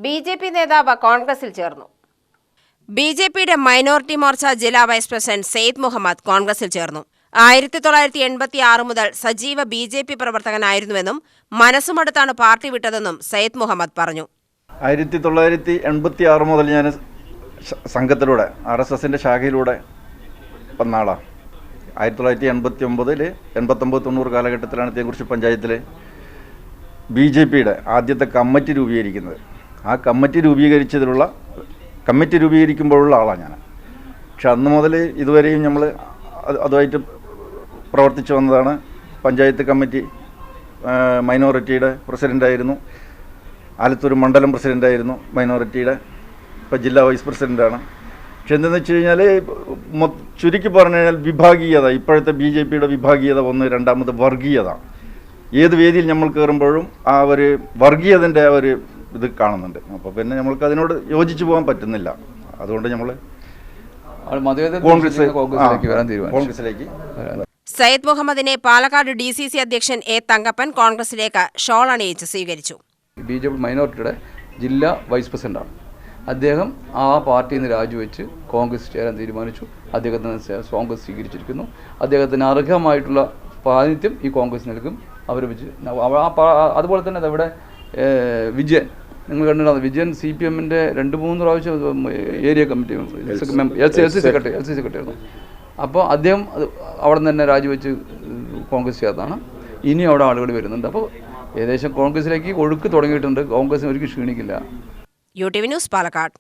BJP. നേതാവ് കോൺഗ്രസിൽ ചേർന്നു. ബി.ജെ.പിയുടെ മൈനോറിറ്റി മോർച്ച ജില്ലാ വൈസ് പ്രസിഡന്റ് സെയ്ദ് മുഹമ്മദ് കോൺഗ്രസിൽ ചേർന്നു. 1986 മുതൽ സജീവ ബി.ജെ.പി. പ്രവർത്തകനായിരുന്നുവെന്നും മനസ്സുമടുത്താണ് പാർട്ടി വിട്ടതെന്നും സെയ്ദ് മുഹമ്മദ് പറഞ്ഞു. 1986 മുതൽ ഞാൻ സംഘത്തിലൂടെ RSSന്റെ ശാഖയിലൂടെ വന്ന ആളാണ്. 1989 89-90 കാലഘട്ടത്തിലാണ് തേങ്കുറിശ്ശി പഞ്ചായത്തിൽ ബി.ജെ.പിയുടെ ആദ്യത്തെ കമ്മിറ്റി രൂപീകരിക്കുന്നത്. ആ കമ്മിറ്റി രൂപീകരിക്കുമ്പോഴുള്ള ആളാണ് ഞാൻ. പക്ഷെ അന്ന് മുതൽ ഇതുവരെയും നമ്മൾ അതുമായിട്ട് പ്രവർത്തിച്ചു വന്നതാണ്. പഞ്ചായത്ത് കമ്മിറ്റി മൈനോറിറ്റിയുടെ പ്രസിഡൻ്റായിരുന്നു. ആലത്തൂർ മണ്ഡലം പ്രസിഡൻ്റായിരുന്നു മൈനോറിറ്റിയുടെ. ഇപ്പോൾ ജില്ലാ വൈസ് പ്രസിഡൻ്റാണ്. പക്ഷെ എന്തെന്ന് വെച്ച് കഴിഞ്ഞാൽ ചുരുക്കി പറഞ്ഞു കഴിഞ്ഞാൽ വിഭാഗീയത, ഇപ്പോഴത്തെ ബി.ജെ.പിയുടെ വിഭാഗീയത ഒന്ന്, രണ്ടാമത് വർഗീയത. ഏത് വേദിയിൽ നമ്മൾ കയറുമ്പോഴും ആ ഒരു വർഗീയതൻ്റെ ആ ഒരു ഇത് കാണുന്നുണ്ട്. അപ്പോൾ പിന്നെ നമ്മൾക്ക് അതിനോട് യോജിച്ചു പോകാൻ പറ്റുന്നില്ല. അതുകൊണ്ട് നമ്മൾ കോൺഗ്രസിലേക്ക്. സയ്യിദ് മുഹമ്മദിനെ പാലക്കാട് DCC അധ്യക്ഷൻ എ. തങ്കപ്പൻ കോൺഗ്രസിലേക്ക് ഷോൾ അണിയിച്ച് സ്വീകരിച്ചു. ബി.ജെ.പി. മൈനോറിറ്റിയുടെ ജില്ലാ വൈസ് പ്രസിഡന്റാണ് അദ്ദേഹം. ആ പാർട്ടിയിൽ നിന്ന് രാജിവെച്ച് കോൺഗ്രസ് ചേരാൻ തീരുമാനിച്ചു. അദ്ദേഹത്തിന് കോൺഗ്രസ് സ്വീകരിച്ചിരിക്കുന്നു. അദ്ദേഹത്തിന് അർഹമായിട്ടുള്ള പ്രാതിനിധ്യം ഈ കോൺഗ്രസ് നൽകും. അവർ അതുപോലെ തന്നെ ഇവിടെ വിജയൻ, നിങ്ങൾ കണ്ടിട്ടുണ്ടാകും, വിജയൻ CPMന്റെ 2-3 പ്രാവശ്യം ഏരിയ കമ്മിറ്റി LC സെക്രട്ടറി ആയിരുന്നു. അപ്പോൾ അദ്ദേഹം അവിടെ നിന്ന് തന്നെ രാജിവെച്ച് കോൺഗ്രസ് ചേർന്നാണ്. ഇനി അവിടെ ആളുകൾ വരുന്നുണ്ട്. അപ്പോൾ ഏകദേശം കോൺഗ്രസിലേക്ക് ഒഴുക്ക് തുടങ്ങിയിട്ടുണ്ട്. കോൺഗ്രസിന് ഒരിക്കലും ക്ഷീണിക്കില്ല. UTV news, Palakkad.